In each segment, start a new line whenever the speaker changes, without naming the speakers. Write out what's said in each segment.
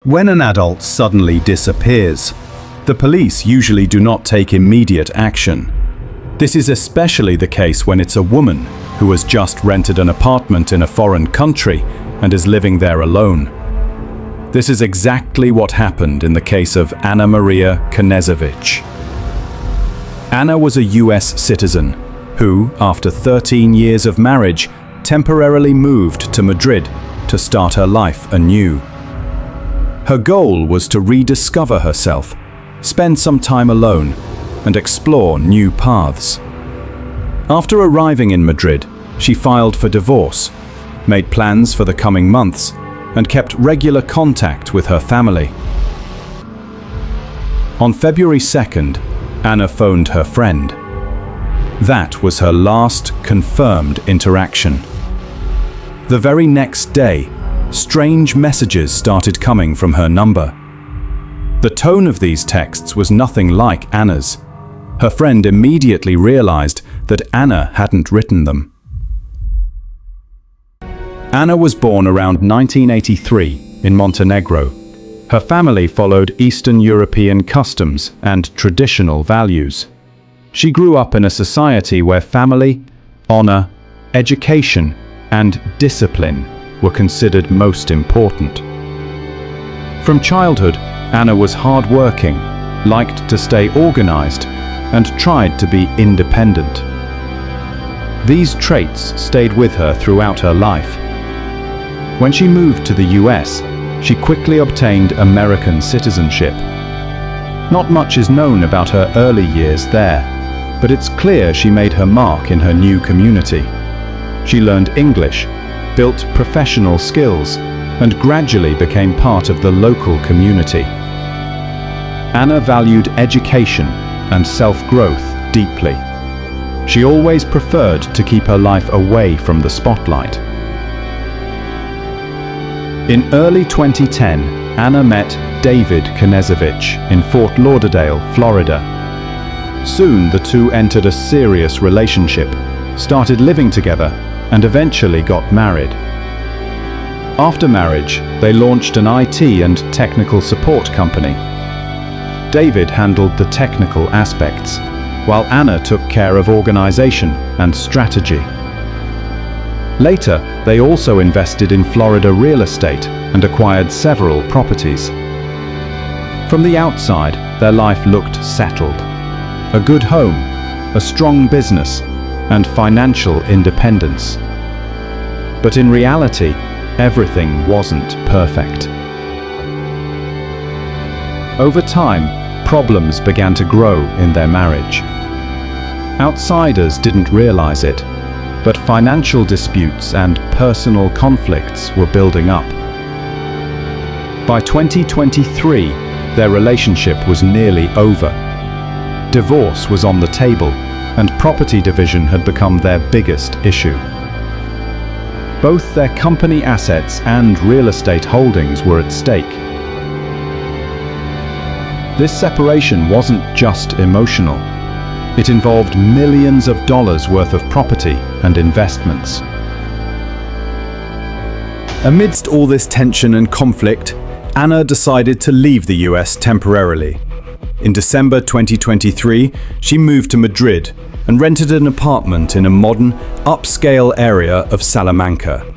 When an adult suddenly disappears, the police usually do not take immediate action. This is especially the case when it's a woman who has just rented an apartment in a foreign country and is living there alone. This is exactly what happened in the case of María Knezevic. Anna was a US citizen who, after 13 years of marriage, temporarily moved to Madrid to start her life anew. Her goal was to rediscover herself, spend some time alone, and explore new paths. After arriving in Madrid, she filed for divorce, made plans for the coming months, and kept regular contact with her family. On February 2nd, Anna phoned her friend. That was her last confirmed interaction. The very next day, strange messages started coming from her number. The tone of these texts was nothing like Anna's. Her friend immediately realized that Anna hadn't written them. Anna was born around 1983 in Montenegro. Her family followed Eastern European customs and traditional values. She grew up in a society where family, honor, education, and discipline were considered most important. From childhood, Anna was hard-working, liked to stay organized, and tried to be independent. These traits stayed with her throughout her life. When she moved to the US, she quickly obtained American citizenship. Not much is known about her early years there, but it's clear she made her mark in her new community. She learned English, built professional skills, and gradually became part of the local community. Anna valued education and self-growth deeply. She always preferred to keep her life away from the spotlight. In early 2010, Anna met David Knezevic in Fort Lauderdale, Florida. Soon the two entered a serious relationship, started living together, and eventually got married. After marriage, they launched an IT and technical support company. David handled the technical aspects, while Anna took care of organization and strategy. Later, they also invested in Florida real estate and acquired several properties. From the outside, their life looked settled. A good home, a strong business, and financial independence. But in reality, everything wasn't perfect. Over time, problems began to grow in their marriage. Outsiders didn't realize it, but financial disputes and personal conflicts were building up. By 2023, their relationship was nearly over. Divorce was on the table, and property division had become their biggest issue. Both their company assets and real estate holdings were at stake. This separation wasn't just emotional. It involved millions of dollars worth of property and investments. Amidst all this tension and conflict, Anna decided to leave the US temporarily. In December 2023, she moved to Madrid and rented an apartment in a modern, upscale area of Salamanca.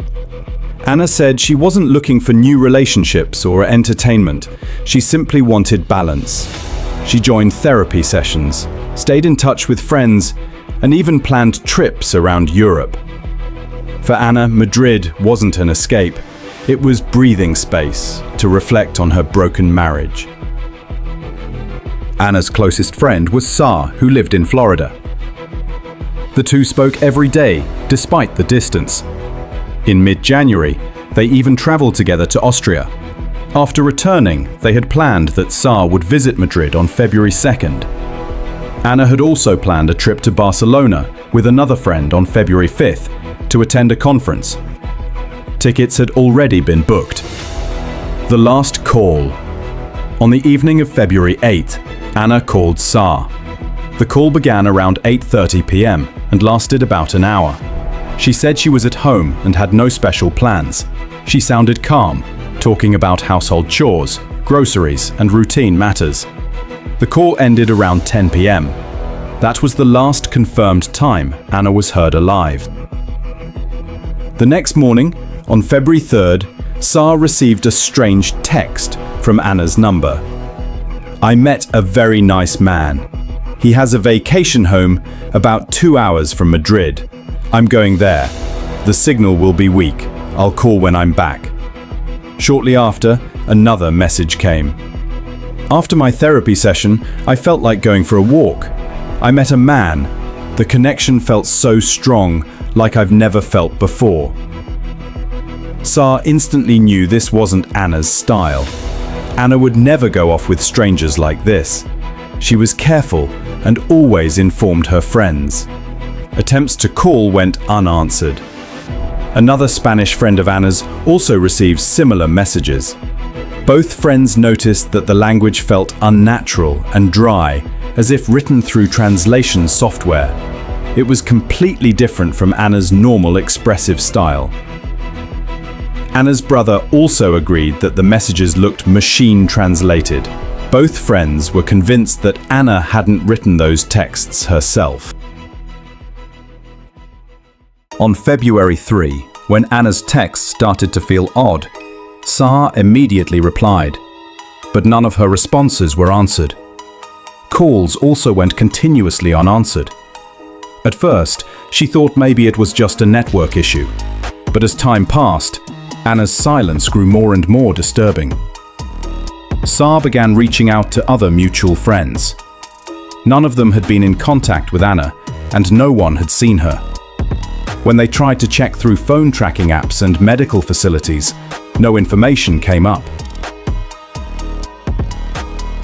Anna said she wasn't looking for new relationships or entertainment. She simply wanted balance. She joined therapy sessions, stayed in touch with friends, and even planned trips around Europe. For Anna, Madrid wasn't an escape. It was breathing space to reflect on her broken marriage. Anna's closest friend was Sar, who lived in Florida. The two spoke every day, despite the distance. In mid-January, they even traveled together to Austria. After returning, they had planned that Sar would visit Madrid on February 2nd. Anna had also planned a trip to Barcelona with another friend on February 5th to attend a conference. Tickets had already been booked. The last call. On the evening of February 8th, Anna called Sar. The call began around 8:30 p.m. and lasted about an hour. She said she was at home and had no special plans. She sounded calm, talking about household chores, groceries, and routine matters. The call ended around 10 p.m. That was the last confirmed time Anna was heard alive. The next morning, on February 3rd, Saar received a strange text from Anna's number. "I met a very nice man. He has a vacation home about 2 hours from Madrid. I'm going there. The signal will be weak. I'll call when I'm back." Shortly after, another message came. "After my therapy session, I felt like going for a walk. I met a man. The connection felt so strong, like I've never felt before." Saar instantly knew this wasn't Anna's style. Anna would never go off with strangers like this. She was careful and always informed her friends. Attempts to call went unanswered. Another Spanish friend of Anna's also received similar messages. Both friends noticed that the language felt unnatural and dry, as if written through translation software. It was completely different from Anna's normal expressive style. Anna's brother also agreed that the messages looked machine translated. Both friends were convinced that Anna hadn't written those texts herself. On February 3, when Anna's texts started to feel odd, Saar immediately replied, but none of her responses were answered. Calls also went continuously unanswered. At first, she thought maybe it was just a network issue, but as time passed, Anna's silence grew more and more disturbing. Saar began reaching out to other mutual friends. None of them had been in contact with Anna, and no one had seen her. When they tried to check through phone tracking apps and medical facilities, no information came up.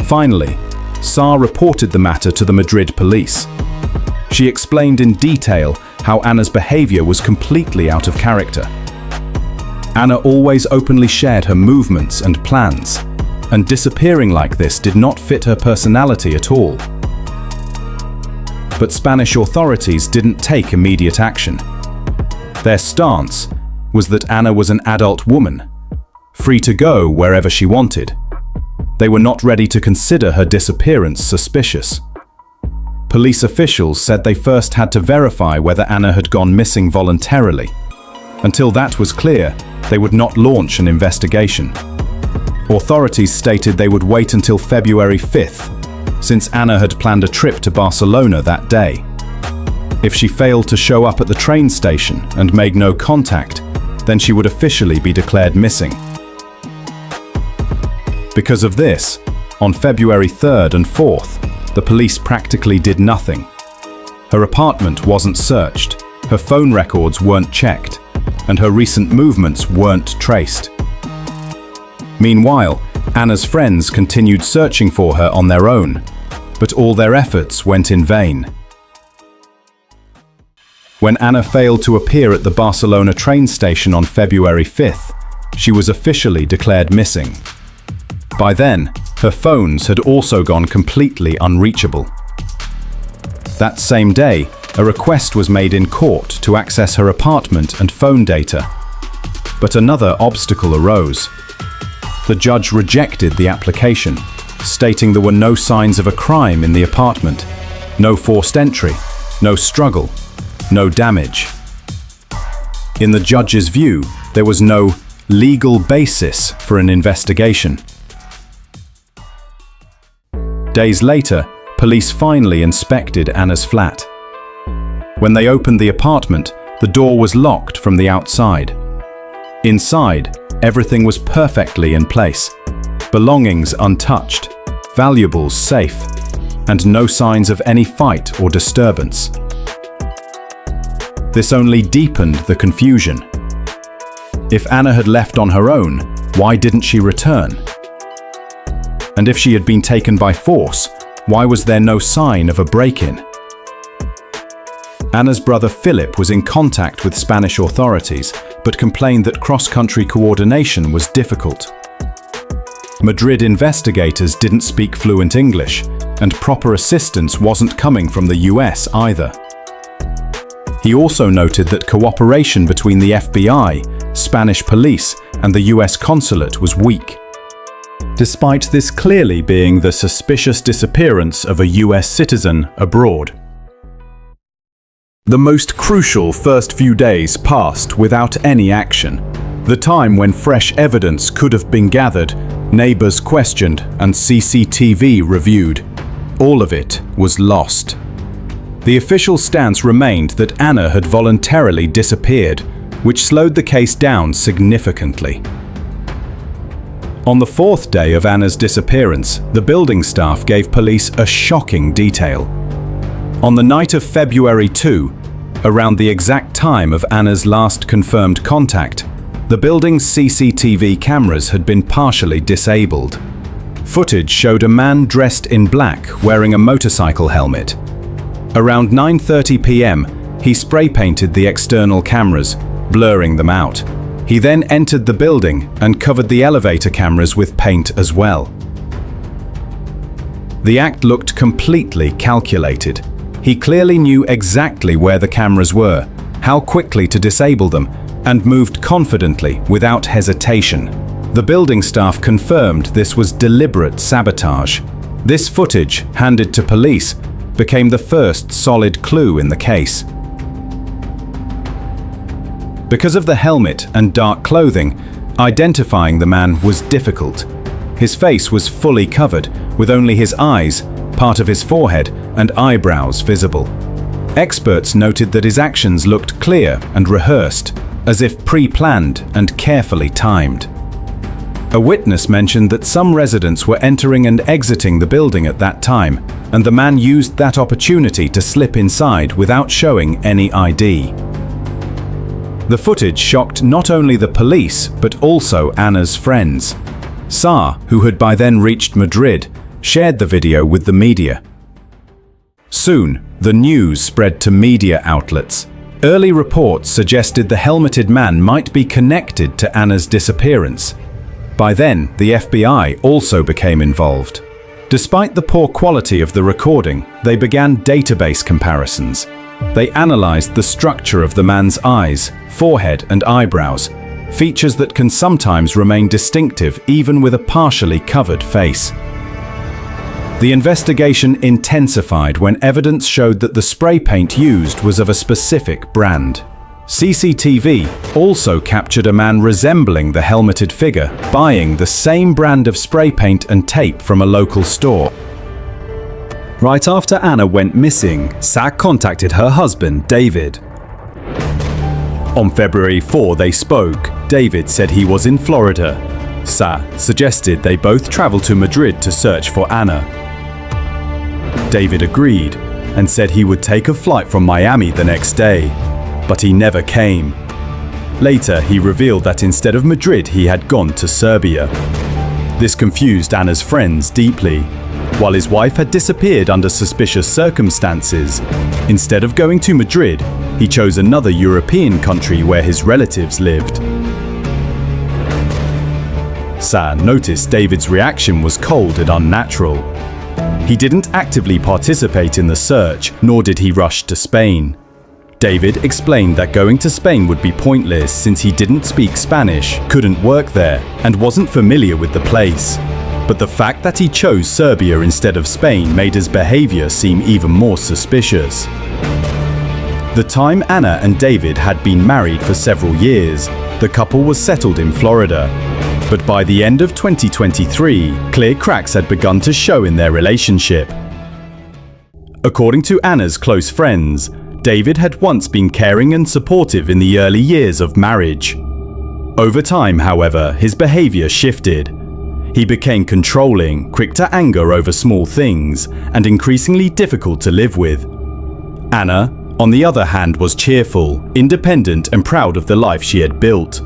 Finally, Saar reported the matter to the Madrid police. She explained in detail how Anna's behavior was completely out of character. Anna always openly shared her movements and plans, and disappearing like this did not fit her personality at all. But Spanish authorities didn't take immediate action. Their stance was that Anna was an adult woman, free to go wherever she wanted. They were not ready to consider her disappearance suspicious. Police officials said they first had to verify whether Anna had gone missing voluntarily. Until that was clear, they would not launch an investigation. Authorities stated they would wait until February 5th, since Anna had planned a trip to Barcelona that day. If she failed to show up at the train station and made no contact, then she would officially be declared missing. Because of this, on February 3rd and 4th, the police practically did nothing. Her apartment wasn't searched, her phone records weren't checked, and her recent movements weren't traced. Meanwhile, Anna's friends continued searching for her on their own, but all their efforts went in vain. When Anna failed to appear at the Barcelona train station on February 5th, she was officially declared missing. By then, her phones had also gone completely unreachable. That same day, a request was made in court to access her apartment and phone data. But another obstacle arose. The judge rejected the application, stating there were no signs of a crime in the apartment, no forced entry, no struggle, no damage. In the judge's view, there was no legal basis for an investigation. Days later, police finally inspected Anna's flat. When they opened the apartment, the door was locked from the outside. Inside, everything was perfectly in place. Belongings untouched, valuables safe, and no signs of any fight or disturbance. This only deepened the confusion. If Anna had left on her own, why didn't she return? And if she had been taken by force, why was there no sign of a break-in? Anna's brother Philip was in contact with Spanish authorities, but complained that cross-country coordination was difficult. Madrid investigators didn't speak fluent English, and proper assistance wasn't coming from the US either. He also noted that cooperation between the FBI, Spanish police, and the US consulate was weak. Despite this clearly being the suspicious disappearance of a US citizen abroad. The most crucial first few days passed without any action. The time when fresh evidence could have been gathered, neighbors questioned, and CCTV reviewed. All of it was lost. The official stance remained that Anna had voluntarily disappeared, which slowed the case down significantly. On the fourth day of Anna's disappearance, the building staff gave police a shocking detail. On the night of February 2, around the exact time of Anna's last confirmed contact, the building's CCTV cameras had been partially disabled. Footage showed a man dressed in black wearing a motorcycle helmet. Around 9:30 p.m., he spray-painted the external cameras, blurring them out. He then entered the building and covered the elevator cameras with paint as well. The act looked completely calculated. He clearly knew exactly where the cameras were, how quickly to disable them, and moved confidently without hesitation. The building staff confirmed this was deliberate sabotage. This footage, handed to police, became the first solid clue in the case. Because of the helmet and dark clothing, identifying the man was difficult. His face was fully covered, with only his eyes, part of his forehead, and eyebrows visible. Experts noted that his actions looked clear and rehearsed, as if pre-planned and carefully timed. A witness mentioned that some residents were entering and exiting the building at that time, and the man used that opportunity to slip inside without showing any ID. The footage shocked not only the police, but also Anna's friends. Sa, who had by then reached Madrid, shared the video with the media. Soon, the news spread to media outlets. Early reports suggested the helmeted man might be connected to Anna's disappearance. By then, the FBI also became involved. Despite the poor quality of the recording, they began database comparisons. They analyzed the structure of the man's eyes, forehead, and eyebrows, features that can sometimes remain distinctive even with a partially covered face. The investigation intensified when evidence showed that the spray paint used was of a specific brand. CCTV also captured a man resembling the helmeted figure, buying the same brand of spray paint and tape from a local store. Right after Anna went missing, Sa contacted her husband, David. On February 4, they spoke. David said he was in Florida. Sa suggested they both travel to Madrid to search for Anna. David agreed and said he would take a flight from Miami the next day, but he never came. Later, he revealed that instead of Madrid, he had gone to Serbia. This confused Anna's friends deeply. While his wife had disappeared under suspicious circumstances, instead of going to Madrid, he chose another European country where his relatives lived. Sa noticed David's reaction was cold and unnatural. He didn't actively participate in the search, nor did he rush to Spain. David explained that going to Spain would be pointless since he didn't speak Spanish, couldn't work there, and wasn't familiar with the place. But the fact that he chose Serbia instead of Spain made his behavior seem even more suspicious. The time Anna and David had been married for several years, the couple was settled in Florida. But by the end of 2023, clear cracks had begun to show in their relationship. According to Anna's close friends, David had once been caring and supportive in the early years of marriage. Over time, however, his behavior shifted. He became controlling, quick to anger over small things, and increasingly difficult to live with. Anna, on the other hand, was cheerful, independent, and proud of the life she had built.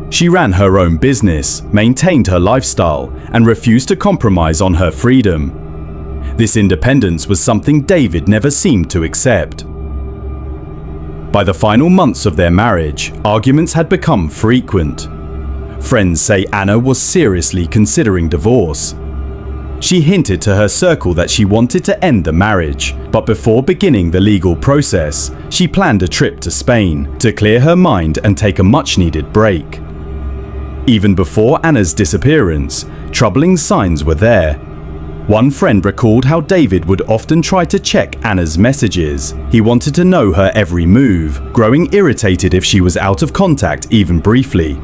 She ran her own business, maintained her lifestyle, and refused to compromise on her freedom. This independence was something David never seemed to accept. By the final months of their marriage, arguments had become frequent. Friends say Anna was seriously considering divorce. She hinted to her circle that she wanted to end the marriage, but before beginning the legal process, she planned a trip to Spain to clear her mind and take a much-needed break. Even before Anna's disappearance, troubling signs were there. One friend recalled how David would often try to check Anna's messages. He wanted to know her every move, growing irritated if she was out of contact even briefly.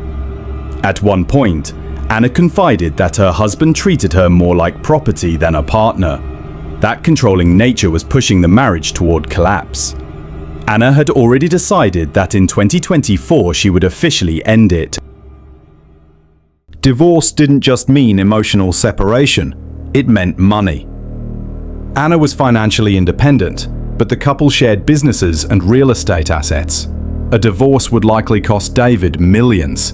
At one point, Anna confided that her husband treated her more like property than a partner. That controlling nature was pushing the marriage toward collapse. Anna had already decided that in 2024 she would officially end it. Divorce didn't just mean emotional separation, it meant money. Anna was financially independent, but the couple shared businesses and real estate assets. A divorce would likely cost David millions.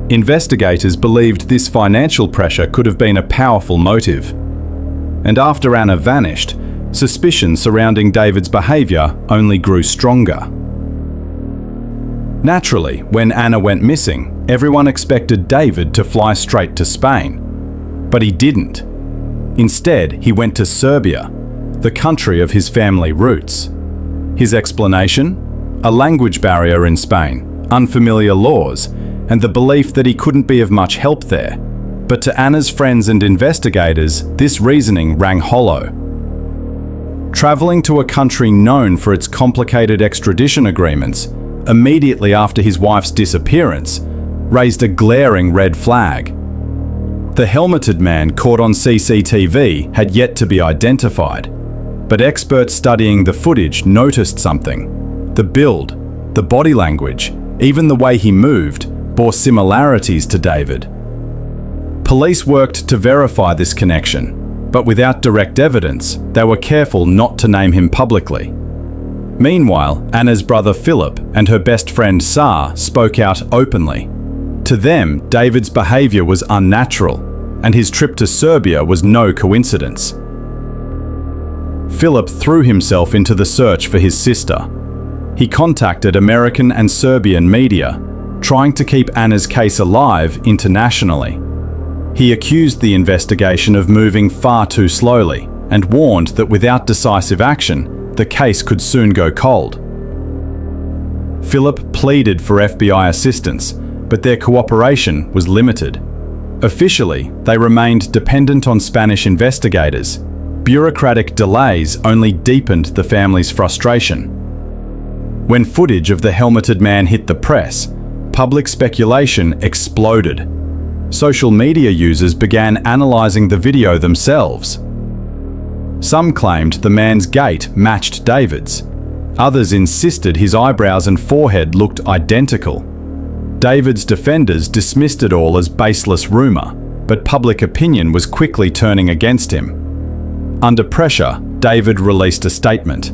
Investigators believed this financial pressure could have been a powerful motive. And after Anna vanished, suspicion surrounding David's behavior only grew stronger. Naturally, when Anna went missing, everyone expected David to fly straight to Spain. But he didn't. Instead, he went to Serbia, the country of his family roots. His explanation? A language barrier in Spain, unfamiliar laws, and the belief that he couldn't be of much help there. But to Anna's friends and investigators, this reasoning rang hollow. Traveling to a country known for its complicated extradition agreements, immediately after his wife's disappearance, raised a glaring red flag. The helmeted man caught on CCTV had yet to be identified, but experts studying the footage noticed something. The build, the body language, even the way he moved, bore similarities to David. Police worked to verify this connection, but without direct evidence, they were careful not to name him publicly. Meanwhile, Anna's brother Philip and her best friend Sar spoke out openly. To them, David's behavior was unnatural, and his trip to Serbia was no coincidence. Philip threw himself into the search for his sister. He contacted American and Serbian media, trying to keep Anna's case alive internationally. He accused the investigation of moving far too slowly and warned that without decisive action, the case could soon go cold. Philip pleaded for FBI assistance, but their cooperation was limited. Officially, they remained dependent on Spanish investigators. Bureaucratic delays only deepened the family's frustration. When footage of the helmeted man hit the press, public speculation exploded. Social media users began analyzing the video themselves. Some claimed the man's gait matched David's. Others insisted his eyebrows and forehead looked identical. David's defenders dismissed it all as baseless rumor, but public opinion was quickly turning against him. Under pressure, David released a statement.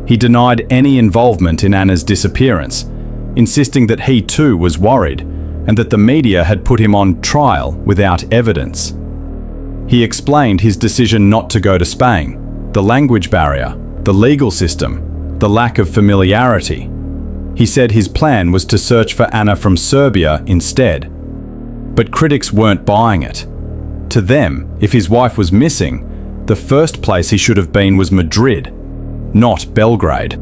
He denied any involvement in Anna's disappearance, insisting that he too was worried and that the media had put him on trial without evidence. He explained his decision not to go to Spain, the language barrier, the legal system, the lack of familiarity. He said his plan was to search for Anna from Serbia instead. But critics weren't buying it. To them, if his wife was missing, the first place he should have been was Madrid, not Belgrade.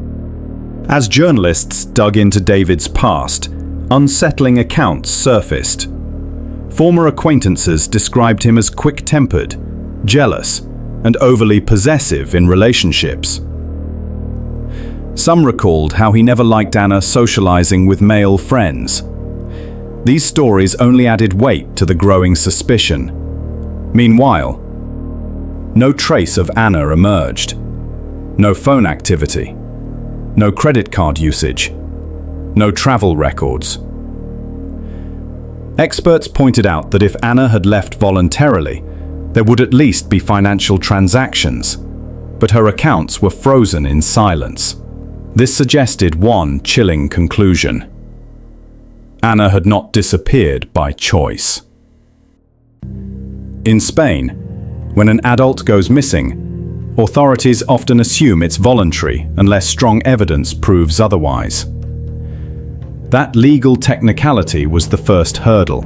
As journalists dug into David's past, unsettling accounts surfaced. Former acquaintances described him as quick-tempered, jealous, and overly possessive in relationships. Some recalled how he never liked Anna socializing with male friends. These stories only added weight to the growing suspicion. Meanwhile, no trace of Anna emerged. No phone activity. No credit card usage. No travel records. Experts pointed out that if Anna had left voluntarily, there would at least be financial transactions, but her accounts were frozen in silence. This suggested one chilling conclusion. Anna had not disappeared by choice. In Spain, when an adult goes missing, authorities often assume it's voluntary unless strong evidence proves otherwise. That legal technicality was the first hurdle.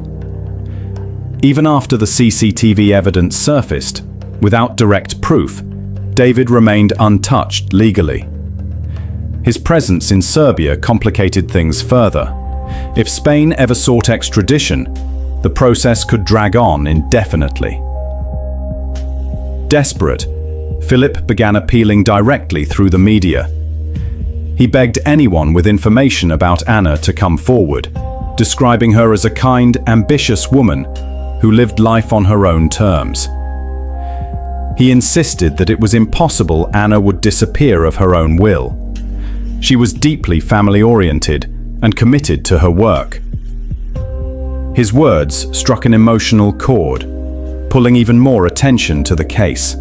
Even after the CCTV evidence surfaced, without direct proof, David remained untouched legally. His presence in Serbia complicated things further. If Spain ever sought extradition, the process could drag on indefinitely. Desperate, Philip began appealing directly through the media. He begged anyone with information about Anna to come forward, describing her as a kind, ambitious woman who lived life on her own terms. He insisted that it was impossible Anna would disappear of her own will. She was deeply family-oriented and committed to her work. His words struck an emotional chord, pulling even more attention to the case.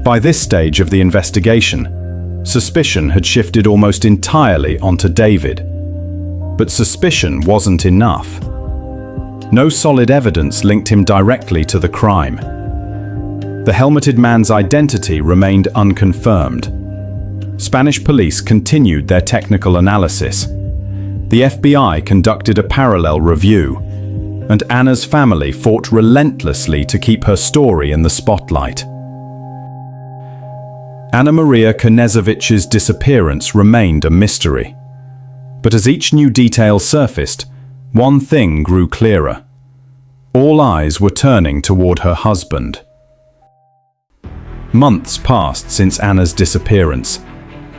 By this stage of the investigation, suspicion had shifted almost entirely onto David. But suspicion wasn't enough. No solid evidence linked him directly to the crime. The helmeted man's identity remained unconfirmed. Spanish police continued their technical analysis. The FBI conducted a parallel review, and Anna's family fought relentlessly to keep her story in the spotlight. Anna Maria Knezevic's disappearance remained a mystery. But as each new detail surfaced, one thing grew clearer. All eyes were turning toward her husband. Months passed since Anna's disappearance,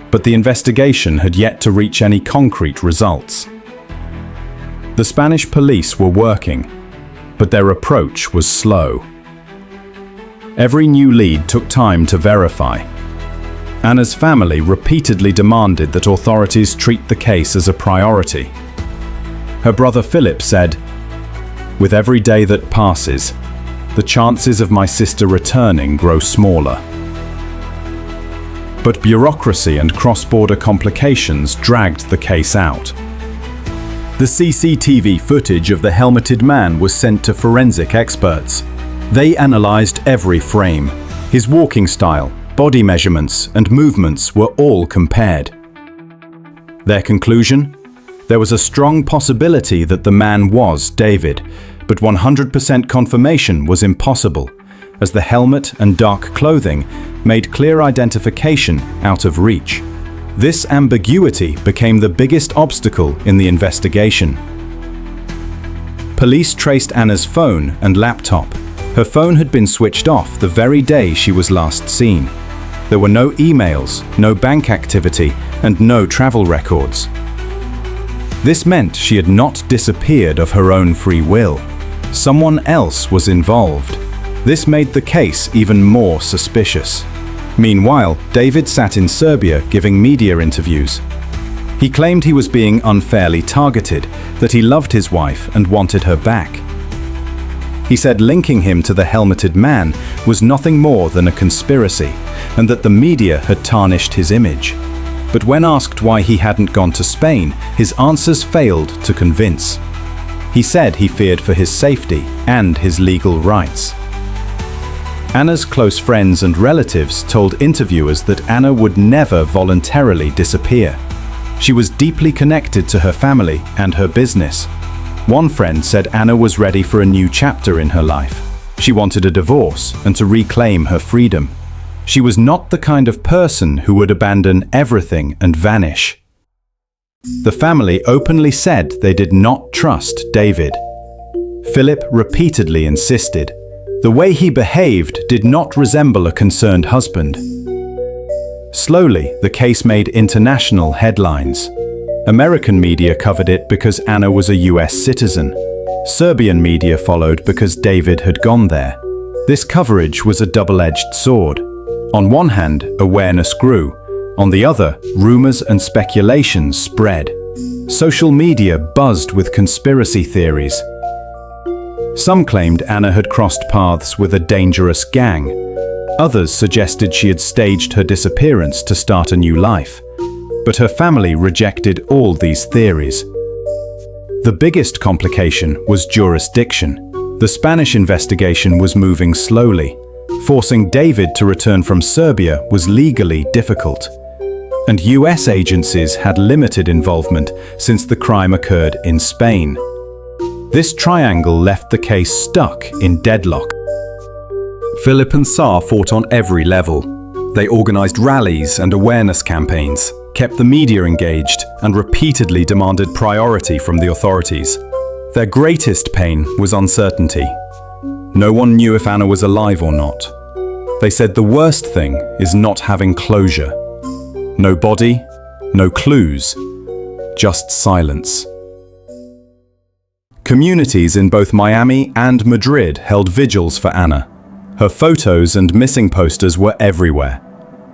but the investigation had yet to reach any concrete results. The Spanish police were working, but their approach was slow. Every new lead took time to verify. Anna's family repeatedly demanded that authorities treat the case as a priority. Her brother Philip said, "With every day that passes, the chances of my sister returning grow smaller." But bureaucracy and cross-border complications dragged the case out. The CCTV footage of the helmeted man was sent to forensic experts. They analyzed every frame. His walking style, body measurements, and movements were all compared. Their conclusion? There was a strong possibility that the man was David, but 100% confirmation was impossible, as the helmet and dark clothing made clear identification out of reach. This ambiguity became the biggest obstacle in the investigation. Police traced Anna's phone and laptop. Her phone had been switched off the very day she was last seen. There were no emails, no bank activity, and no travel records. This meant she had not disappeared of her own free will. Someone else was involved. This made the case even more suspicious. Meanwhile, David sat in Serbia giving media interviews. He claimed he was being unfairly targeted, that he loved his wife and wanted her back. He said linking him to the helmeted man was nothing more than a conspiracy, and that the media had tarnished his image. But when asked why he hadn't gone to Spain, his answers failed to convince. He said he feared for his safety and his legal rights. Anna's close friends and relatives told interviewers that Anna would never voluntarily disappear. She was deeply connected to her family and her business. One friend said Anna was ready for a new chapter in her life. She wanted a divorce and to reclaim her freedom. She was not the kind of person who would abandon everything and vanish. The family openly said they did not trust David. Philip repeatedly insisted. The way he behaved did not resemble a concerned husband. Slowly, the case made international headlines. American media covered it because Anna was a US citizen. Serbian media followed because David had gone there. This coverage was a double-edged sword. On one hand, awareness grew. On the other, rumors and speculations spread. Social media buzzed with conspiracy theories. Some claimed Anna had crossed paths with a dangerous gang. Others suggested she had staged her disappearance to start a new life. But her family rejected all these theories. The biggest complication was jurisdiction. The Spanish investigation was moving slowly. Forcing David to return from Serbia was legally difficult. And US agencies had limited involvement since the crime occurred in Spain. This triangle left the case stuck in deadlock. Philip and Saar fought on every level. They organized rallies and awareness campaigns, kept the media engaged, and repeatedly demanded priority from the authorities. Their greatest pain was uncertainty. No one knew if Anna was alive or not. They said the worst thing is not having closure. No body, no clues, just silence. Communities in both Miami and Madrid held vigils for Anna. Her photos and missing posters were everywhere.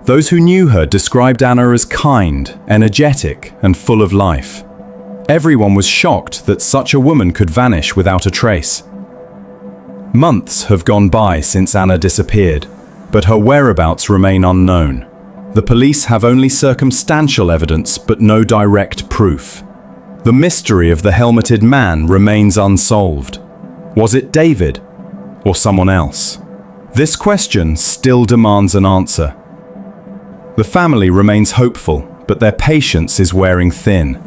Those who knew her described Anna as kind, energetic, and full of life. Everyone was shocked that such a woman could vanish without a trace. Months have gone by since Anna disappeared, but her whereabouts remain unknown. The police have only circumstantial evidence but no direct proof. The mystery of the helmeted man remains unsolved. Was it David or someone else? This question still demands an answer. The family remains hopeful, but their patience is wearing thin.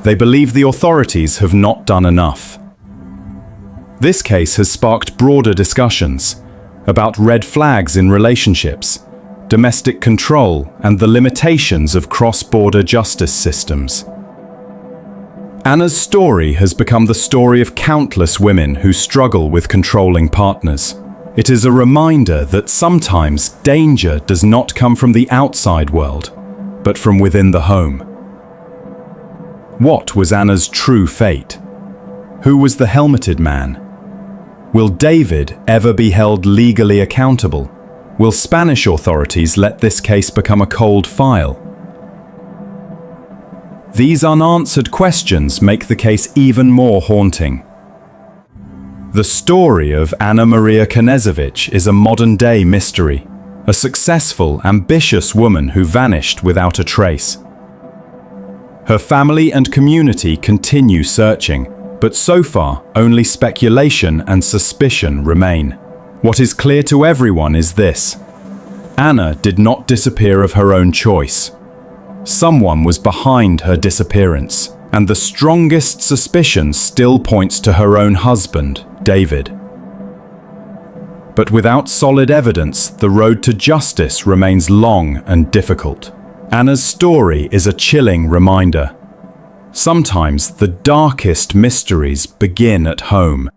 They believe the authorities have not done enough. This case has sparked broader discussions about red flags in relationships, domestic control, and the limitations of cross-border justice systems. Anna's story has become the story of countless women who struggle with controlling partners. It is a reminder that sometimes danger does not come from the outside world, but from within the home. What was Anna's true fate? Who was the helmeted man? Will David ever be held legally accountable? Will Spanish authorities let this case become a cold file? These unanswered questions make the case even more haunting. The story of Anna Maria Knezevic is a modern-day mystery, a successful, ambitious woman who vanished without a trace. Her family and community continue searching, but so far only speculation and suspicion remain. What is clear to everyone is this: Anna did not disappear of her own choice. Someone was behind her disappearance, and the strongest suspicion still points to her own husband, David. But without solid evidence, the road to justice remains long and difficult. Anna's story is a chilling reminder. Sometimes the darkest mysteries begin at home,